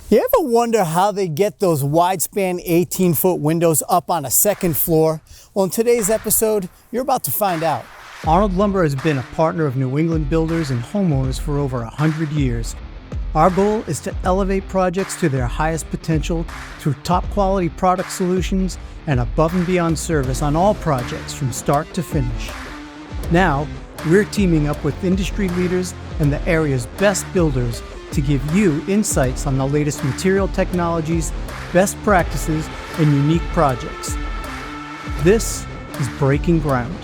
You ever wonder how they get those wide-span 18-foot windows up on a second floor? Well, in today's episode, you're about to find out. Arnold Lumber has been a partner of New England builders and homeowners for over 100 years. Our goal is to elevate projects to their highest potential through top-quality product solutions and above and beyond service on all projects from start to finish. Now, we're teaming up with industry leaders and the area's best builders to give you insights on the latest material technologies, best practices, and unique projects. This is Breaking Ground.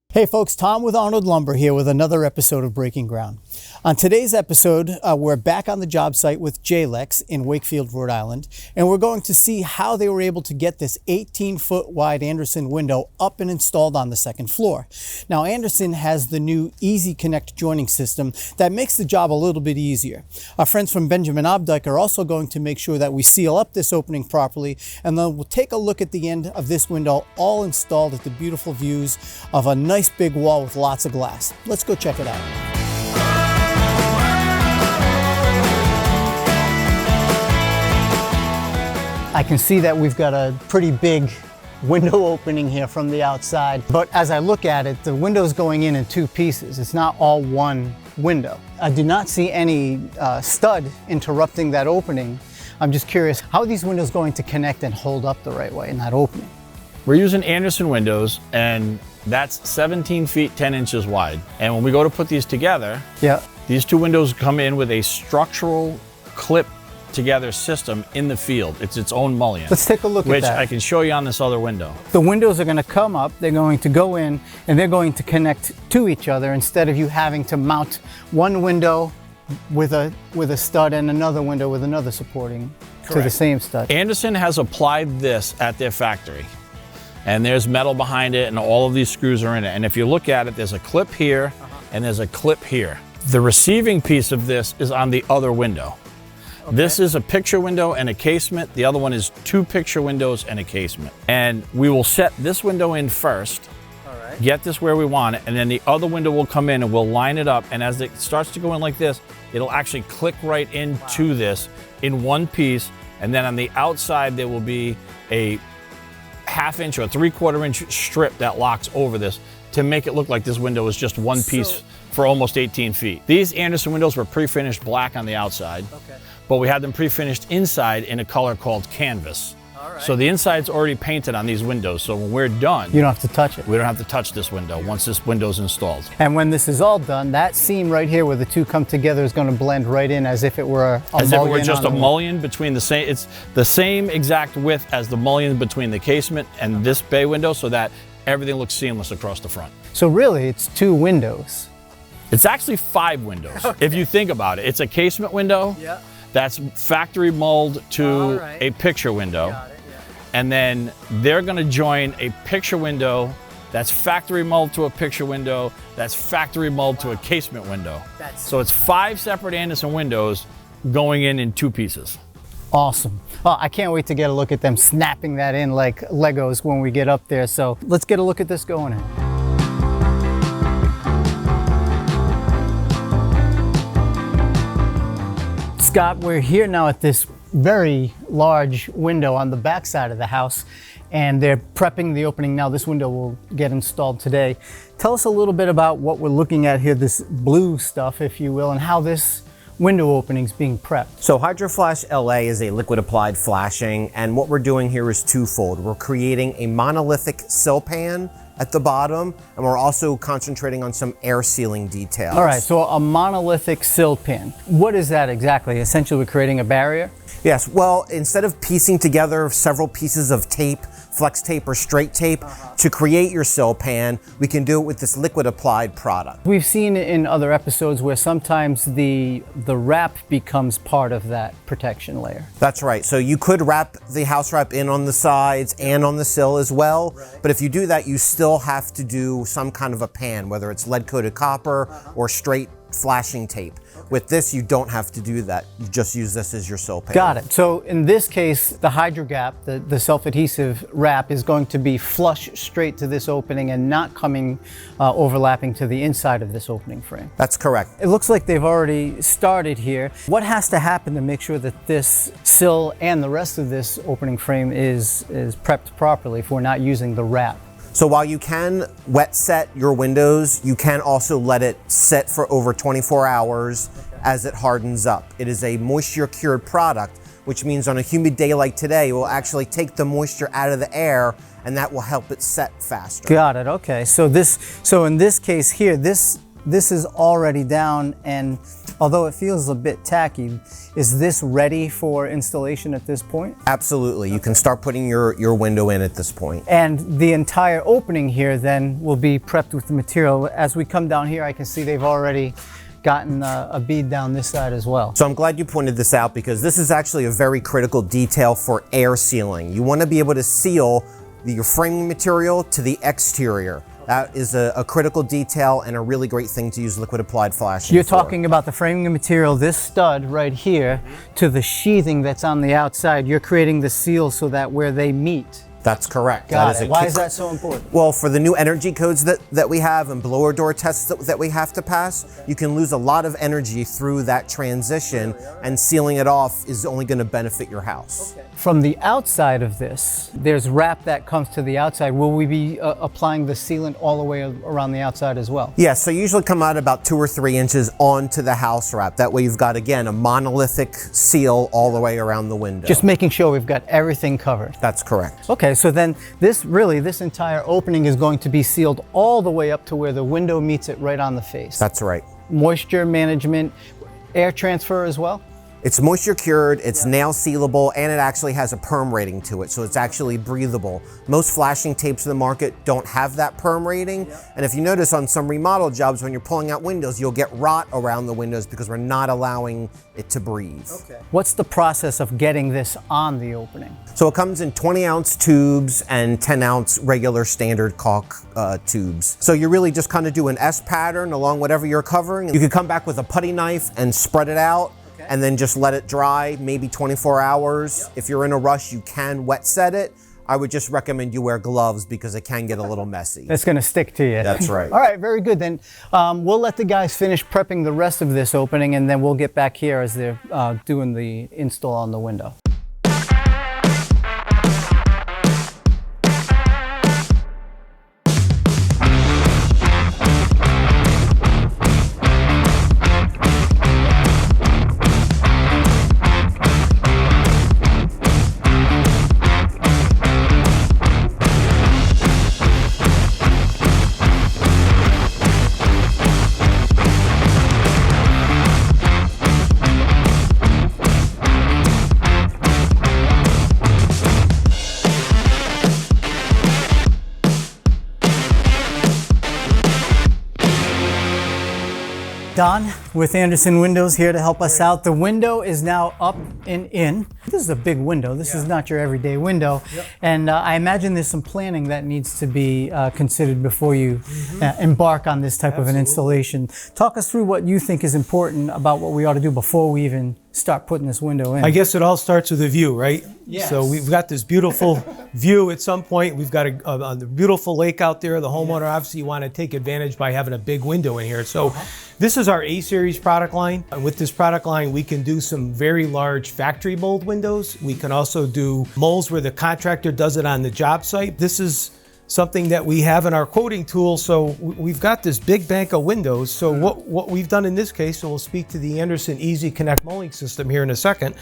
Hey folks, Tom with Arnold Lumber here with another episode of Breaking Ground. On today's episode, we're back on the job site with Jalex in Wakefield, Rhode Island, and we're going to see how they were able to get this 18-foot wide Andersen window up and installed on the second floor. Now, Andersen has the new Easy Connect joining system that makes the job a little bit easier. Our friends from Benjamin Obdyke are also going to make sure that we seal up this opening properly, and then we'll take a look at the end of this window all installed at the beautiful views of a nice big wall with lots of glass. Let's go check it out. I can see that we've got a pretty big window opening here from the outside, but as I look at it, the window's going in two pieces. It's not all one window. I do not see any stud interrupting that opening. I'm just curious, how are these windows going to connect and hold up the right way in that opening? We're using Andersen Windows, and that's 17 feet 10 inches wide. And when we go to put these together, these two windows come in with a structural clip together system in the field. It's its own mullion. Let's take a look at that. Which I can show you on this other window. The windows are going to come up, they're going to go in, and they're going to connect to each other instead of you having to mount one window with a stud and another window with another supporting to the same stud. Andersen has applied this at their factory. And there's metal behind it, and all of these screws are in it. And if you look at it, there's a clip here, and there's a clip here. The receiving piece of this is on the other window. Okay. This is a picture window and a casement. The other one is two picture windows and a casement. And we will set this window in first, get this where we want it, and then the other window will come in and we'll line it up. And as it starts to go in like this, it'll actually click right into this in one piece. And then on the outside, there will be a half-inch or three-quarter-inch strip that locks over this to make it look like this window is just one piece for almost 18 feet. These Andersen windows were pre-finished black on the outside, but we had them pre-finished inside in a color called canvas. So the inside's already painted on these windows, so when we're done, you don't have to touch it. We don't have to touch this window once this window's installed. And when this is all done, that seam right here where the two come together is going to blend right in as if it were a mullion. As if it were just a mullion between the same, it's the same exact width as the mullion between the casement and this bay window, so that everything looks seamless across the front. So really, it's two windows. It's actually 5 windows. If you think about it, it's a casement window that's factory mold to a picture window. And then they're going to join a picture window that's factory mold to a picture window that's factory mold to a casement window. So it's 5 separate Andersen windows going in two pieces. Awesome. Well, I can't wait to get a look at them snapping that in like Legos when we get up there. So let's get a look at this going in. Scott, we're here now at this very large window on the back side of the house, and they're prepping the opening now. This window will get installed today. Tell us a little bit about what we're looking at here, this blue stuff, if you will, and how this window opening is being prepped. So HydroFlash LA is a liquid applied flashing, and what we're doing here is twofold. We're creating a monolithic sill pan at the bottom, and we're also concentrating on some air sealing details. All right, so a monolithic sill pan. What is that exactly? Essentially, we're creating a barrier? Yes, well, instead of piecing together several pieces of tape, flex tape or straight tape, to create your sill pan, we can do it with this liquid applied product. We've seen in other episodes where sometimes the wrap becomes part of that protection layer. That's right. So you could wrap the house wrap in on the sides and on the sill as well. But if you do that, you still have to do some kind of a pan, whether it's lead coated copper or straight flashing tape. With this, you don't have to do that. You just use this as your sill pan. Got it. So in this case, the hydro gap, the self-adhesive wrap, is going to be flush straight to this opening and not coming overlapping to the inside of this opening frame. That's correct. It looks like they've already started here. What has to happen to make sure that this sill and the rest of this opening frame is prepped properly if we're not using the wrap? So while you can wet set your windows, you can also let it sit for over 24 hours as it hardens up. It is a moisture cured product, which means on a humid day like today, it will actually take the moisture out of the air, and that will help it set faster. Got it, okay. So in this case here, this is already down, and although it feels a bit tacky, is this ready for installation at this point? Absolutely, you can start putting your window in at this point. And the entire opening here then will be prepped with the material. As we come down here, I can see they've already gotten a bead down this side as well. So I'm glad you pointed this out, because this is actually a very critical detail for air sealing. You want to be able to seal your framing material to the exterior. That is a critical detail and a really great thing to use liquid applied flashing You're for. talking about the framing material, this stud right here, to the sheathing that's on the outside. You're creating the seal so that where they meet. That's correct. Got it. Why is that so important? Well, for the new energy codes that we have and blower door tests that we have to pass, you can lose a lot of energy through that transition, and sealing it off is only going to benefit your house. Okay. From the outside of this, there's wrap that comes to the outside. Will we be applying the sealant all the way around the outside as well? Yeah, so you usually come out about 2 or 3 inches onto the house wrap. That way you've got, again, a monolithic seal all the way around the window. Just making sure we've got everything covered. That's correct. Okay, so then this entire opening is going to be sealed all the way up to where the window meets it right on the face. That's right. Moisture management, air transfer as well? It's moisture cured, it's nail sealable, and it actually has a perm rating to it, so it's actually breathable. Most flashing tapes in the market don't have that perm rating, and if you notice on some remodel jobs, when you're pulling out windows, you'll get rot around the windows because we're not allowing it to breathe. Okay. What's the process of getting this on the opening? So it comes in 20-ounce tubes and 10-ounce regular standard caulk tubes. So you really just kind of do an S pattern along whatever you're covering. You could come back with a putty knife and spread it out, and then just let it dry, maybe 24 hours. Yep. If you're in a rush, you can wet set it. I would just recommend you wear gloves because it can get a little messy. It's gonna stick to you. That's right. All right, very good. Then we'll let the guys finish prepping the rest of this opening, and then we'll get back here as they're doing the install on the window. Don with Andersen Windows here to help us out. The window is now up and in. This is a big window. This is not your everyday window. Yep. And I imagine there's some planning that needs to be considered before you embark on this type of an installation. Talk us through what you think is important about what we ought to do before we even start putting this window in. I guess it all starts with a view, right? Yes. So we've got this beautiful view at some point. We've got a beautiful lake out there. The homeowner obviously want to take advantage by having a big window in here. So this is our A-Series product line. With this product line, we can do some very large factory mold windows. We can also do molds where the contractor does it on the job site. This is something that we have in our quoting tool. So we've got this big bank of windows. So what we've done in this case, and we'll speak to the Andersen Easy Connect molding system here in a second,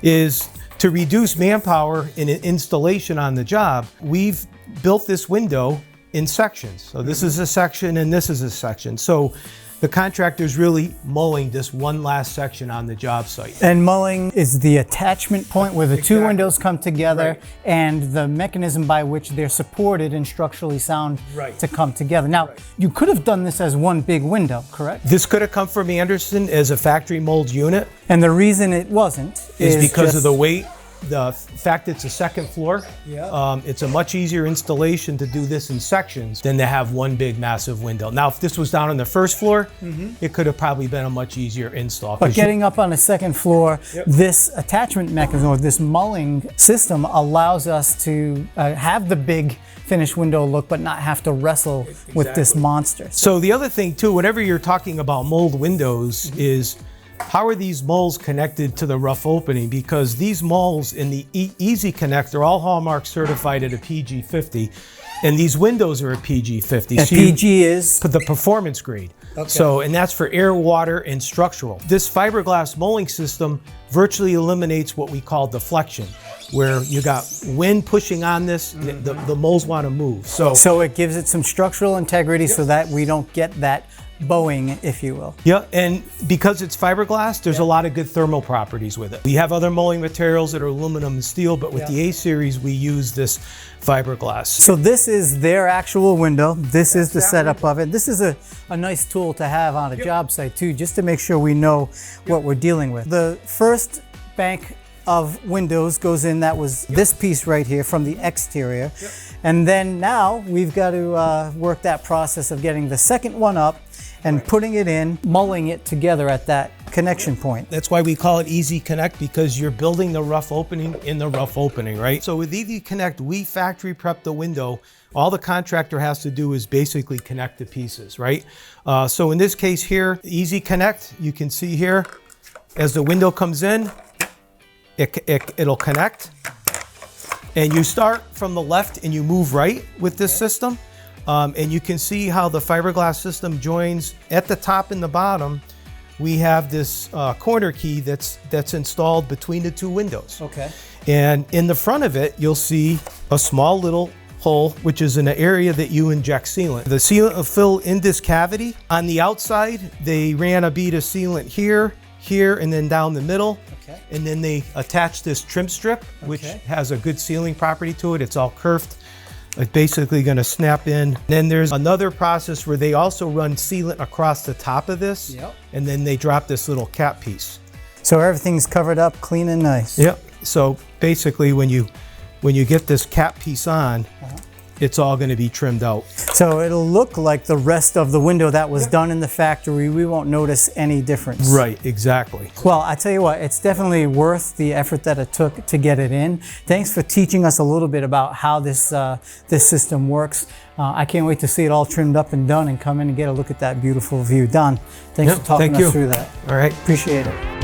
is to reduce manpower in an installation on the job. We've built this window in sections. So this is a section and this is a section. So the contractor's really mulling this one last section on the job site. And mulling is the attachment point where the two windows come together, and the mechanism by which they're supported and structurally sound to come together. Now, you could have done this as one big window, correct? This could have come from Andersen as a factory mold unit. And the reason it wasn't is because of the weight the fact it's a second floor, it's a much easier installation to do this in sections than to have one big massive window. Now, if this was down on the first floor, it could have probably been a much easier install. But getting up on the second floor, this attachment mechanism or this mulling system allows us to have the big finished window look, but not have to wrestle with this monster. So the other thing too, whenever you're talking about mold windows is, how are these moles connected to the rough opening? Because these moles in the Easy Connect are all Hallmark certified at a PG 50, and these windows are a PG 50. And PG is? The performance grade. Okay. So, and that's for air, water, and structural. This fiberglass molding system virtually eliminates what we call deflection, where you got wind pushing on this, the moles want to move. So it gives it some structural integrity so that we don't get that bowing, if you will. Yeah, and because it's fiberglass, there's a lot of good thermal properties with it. We have other molding materials that are aluminum and steel, but with the A-Series, we use this fiberglass. So this is their actual window. This is the setup of it. This is a nice tool to have on a job site too, just to make sure we know what we're dealing with. The first bank of windows goes in, that was this piece right here from the exterior. And then now we've got to work that process of getting the second one up and putting it in, mulling it together at that connection point. That's why we call it Easy Connect, because you're building the rough opening in the rough opening, right? So with Easy Connect, we factory prep the window. All the contractor has to do is basically connect the pieces, right? So in this case here, Easy Connect, you can see here, as the window comes in, it'll connect. And you start from the left and you move right with this system. And you can see how the fiberglass system joins at the top and the bottom. We have this corner key that's installed between the two windows. Okay. And in the front of it, you'll see a small little hole, which is in the area that you inject sealant. The sealant will fill in this cavity. On the outside, they ran a bead of sealant here, and then down the middle. Okay. And then they attach this trim strip, which has a good sealing property to it. It's all curved. It's basically going to snap in. Then there's another process where they also run sealant across the top of this, and then they drop this little cap piece. So everything's covered up, clean and nice. Yep. So basically, when you get this cap piece on, it's all going to be trimmed out. So it'll look like the rest of the window that was done in the factory. We won't notice any difference. Right, exactly. Well, I tell you what, it's definitely worth the effort that it took to get it in. Thanks for teaching us a little bit about how this system works. I can't wait to see it all trimmed up and done and come in and get a look at that beautiful view. Don, thanks for talking us through that. All right. Appreciate it.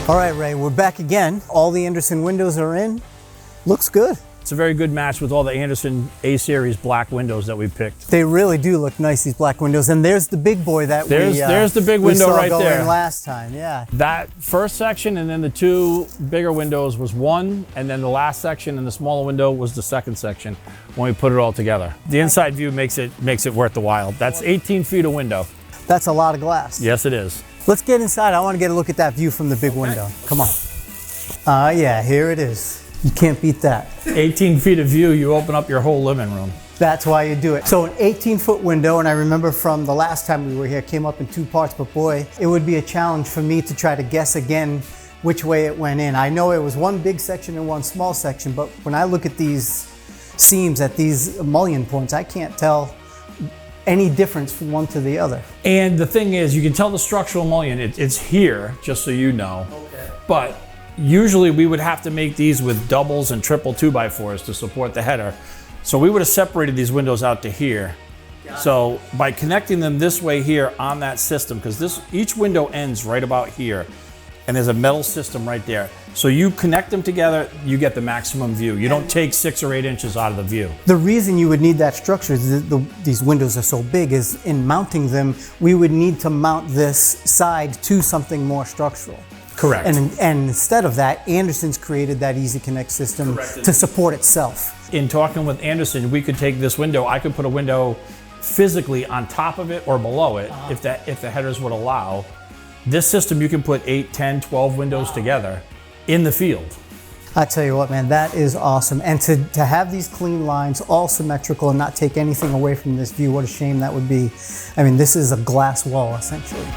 All right, Ray, we're back again. All the Andersen windows are in. Looks good. It's a very good match with all the Andersen A-Series black windows that we picked. They really do look nice, these black windows. And there's the big boy that there's the big window right there. Last time, yeah. That first section and then the two bigger windows was one, and then the last section and the smaller window was the second section when we put it all together. The inside view makes it worth the while. That's 18 feet of window. That's a lot of glass. Yes, it is. Let's get inside. I want to get a look at that view from the big window. Come on. Yeah, here it is. You can't beat that. 18 feet of view, you open up your whole living room. That's why you do it. So an 18-foot window, and I remember from the last time we were here, it came up in two parts, but boy, it would be a challenge for me to try to guess again which way it went in. I know it was one big section and one small section, but when I look at these seams, at these mullion points, I can't tell any difference from one to the other. And the thing is, you can tell the structural mullion, it's here, just so you know. Okay. But usually we would have to make these with doubles and triple 2x4s to support the header. So we would have separated these windows out to here. So by connecting them this way here on that system, because each window ends right about here, and there's a metal system right there. So you connect them together, you get the maximum view. You don't take 6 or 8 inches out of the view. The reason you would need that structure is these windows are so big, is in mounting them, we would need to mount this side to something more structural. Correct. And instead of that, Andersen's created that Easy Connect system to support itself. In talking with Andersen, we could take this window, I could put a window physically on top of it or below it, if the headers would allow. This system, you can put 8, 10, 12 windows together in the field. I tell you what, man, that is awesome. And to have these clean lines, all symmetrical, and not take anything away from this view, what a shame that would be. I mean, this is a glass wall, essentially.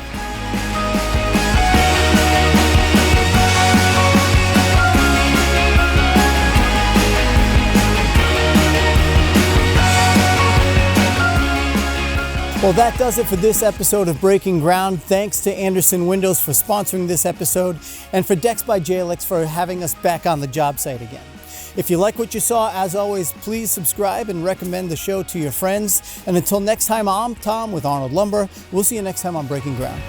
Well, that does it for this episode of Breaking Ground. Thanks to Andersen Windows for sponsoring this episode, and for Decks by Jalex for having us back on the job site again. If you like what you saw, as always, please subscribe and recommend the show to your friends. And until next time, I'm Tom with Arnold Lumber. We'll see you next time on Breaking Ground.